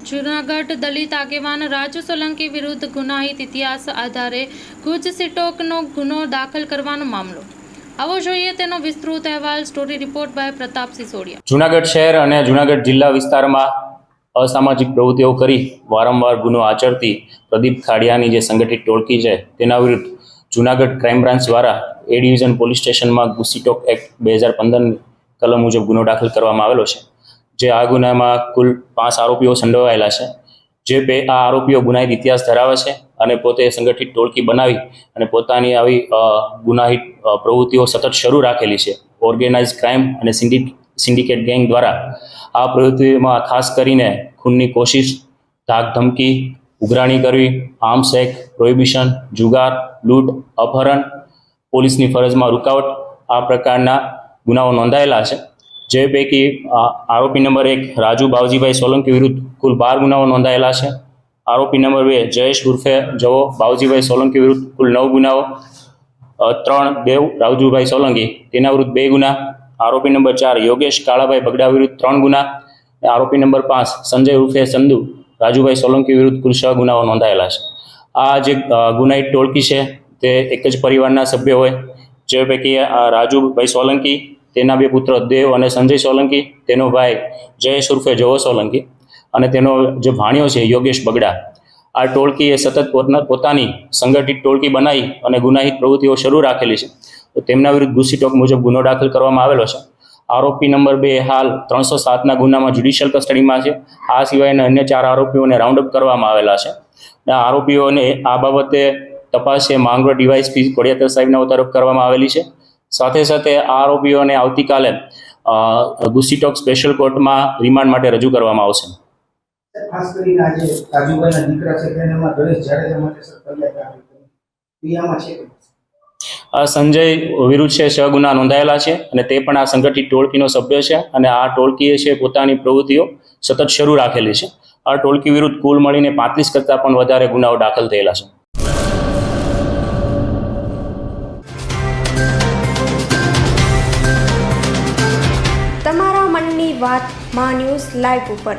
જૂનાગઢ દલિત આગેવાન રાજુ સોલંકી વિરુદ્ધ ગુનાહિત ઇતિહાસ આધારે ગુજ સિટોકનો ગુનો દાખલ કરવાનો મામલો. આવો જોઈએ તેનો વિસ્તૃત અહેવાલ. Story report by Pratap Sisodia. Junagadh શહેર અને જૂનાગઢ જિલ્લા વિસ્તારમાં અસામાજિક પ્રવૃત્તિઓ કરી વારંવાર ગુનો આચરતી પ્રદીપ ખાડિયાની જે સંગઠિત ટોળકી છે તેના વિરુદ્ધ જૂનાગઢ ક્રાઇમ બ્રાન્ચ દ્વારા એ ડિવિઝન પોલીસ સ્ટેશનમાં ગુસ્સીટોક એક્ટ 2015 કલમ મુજબ ગુનો દાખલ કરવામાં આવેલો છે. જે આ ગુનામાં કુલ 5 આરોપીઓ સંડોવાયેલા છે. જે આ આરોપીઓ ગુનાહિત ઇતિહાસ ધરાવે છે અને પોતે સંગઠિત ટોળકી બનાવી અને પોતાની આવી ગુનાહિત પ્રવૃત્તિઓ સતત શરૂ રાખેલી છે. ઓર્ગેનાઇઝ ક્રાઇમ અને સિન્ડિકેટ ગેંગ દ્વારા આ પ્રવૃત્તિમાં ખાસ કરીને ખૂનની કોશિશ, ધાક ધમકી, ઉઘરાણી કરવી, આર્મ્સ એક્ટ, પ્રોહિબિશન, જુગાર, લૂંટ, અપહરણ, પોલીસની ફરજમાં રૂકાવટ આ પ્રકારના ગુનાઓ નોંધાયેલા છે. જે પૈકી આરોપી નંબર 1 રાજુ બાવજીભાઈ સોલંકી વિરુદ્ધ કુલ 12 ગુનાઓ નોંધાયેલા છે. આરોપી નંબર 2 જયેશ ઉર્ફે જવો બાવજીભાઈ સોલંકી વિરુદ્ધ કુલ 9 ગુનાઓ. 3 દેવ રાજુભાઈ સોલંકી તેના વિરુદ્ધ 2 ગુના. આરોપી નંબર 4 યોગેશ કાળાભાઈ બગડા વિરુદ્ધ 3 ગુના. આરોપી નંબર 5 સંજય ઉર્ફે સંધુ રાજુભાઈ સોલંકી વિરુદ્ધ કુલ 6 ગુનાઓ નોંધાયેલા છે. આ જે ગુનાહિત ટોળકી છે તે એક જ પરિવારના સભ્ય હોય. જે પૈકી રાજુભાઈ સોલંકી, તેના 2 પુત્ર દેવ અને સંજય સોલંકી, તેનો ભાઈ જયેશ ઉર્ફે જવો સોલંકી અને તેનો જે ભાણિયો છે યોગેશ બગડા. આ ટોળકીએ સતત પોતાની સંગઠિત ટોળકી બનાવી અને ગુનાહિત પ્રવૃત્તિઓ શરૂ રાખેલી છે. તો તેમના વિરુદ્ધ ગુસ્સીટોક મુજબ ગુનો દાખલ કરવામાં આવેલો છે. આરોપી નંબર 2 હાલ 307ના ગુનામાં જ્યુડિશિયલ કસ્ટડીમાં છે. આ સિવાયના અન્ય 4 આરોપીઓને રાઉન્ડ અપ કરવામાં આવેલા છે. આરોપીઓને આ બાબતે તપાસ છે માંગરોળ ડીવાયએસપી કોડિયાતર સાહેબના તરફ કરવામાં આવેલી છે. સાથે સાથે આ આરોપીઓને આવતીકાલે ગુસ્સીટોક સ્પેશિયલ કોર્ટમાં રિમાન્ડ માટે રજૂ કરવામાં આવશે. ખાસ કરીને આજે રાજુભાઈના દીકરા છે તેનામાં ગણેશ જાડેજા માટે ક્રિયામાં છે. સંજય વિરુદ્ધ છે 6 ગુના નોંધાયેલા છે અને તે પણ આ સંગઠિત ટોળકીનો સભ્ય છે અને આ ટોળકીએ છે પોતાની પ્રવૃત્તિઓ સતત શરૂ રાખેલી છે. આ ટોળકી વિરુદ્ધ કુલ મળીને 35 કરતાં પણ વધારે ગુનાઓ દાખલ થયેલા છે. તમારા મનની વાત માં ન્યૂઝ લાઈવ ઉપર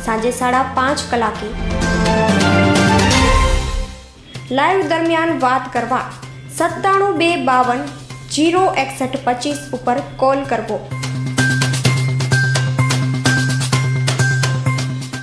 સાંજે 5:30 કલાકે લાઈવ દરમિયાન વાત કરવા 97 252 06125 ઉપર કોલ કરવો.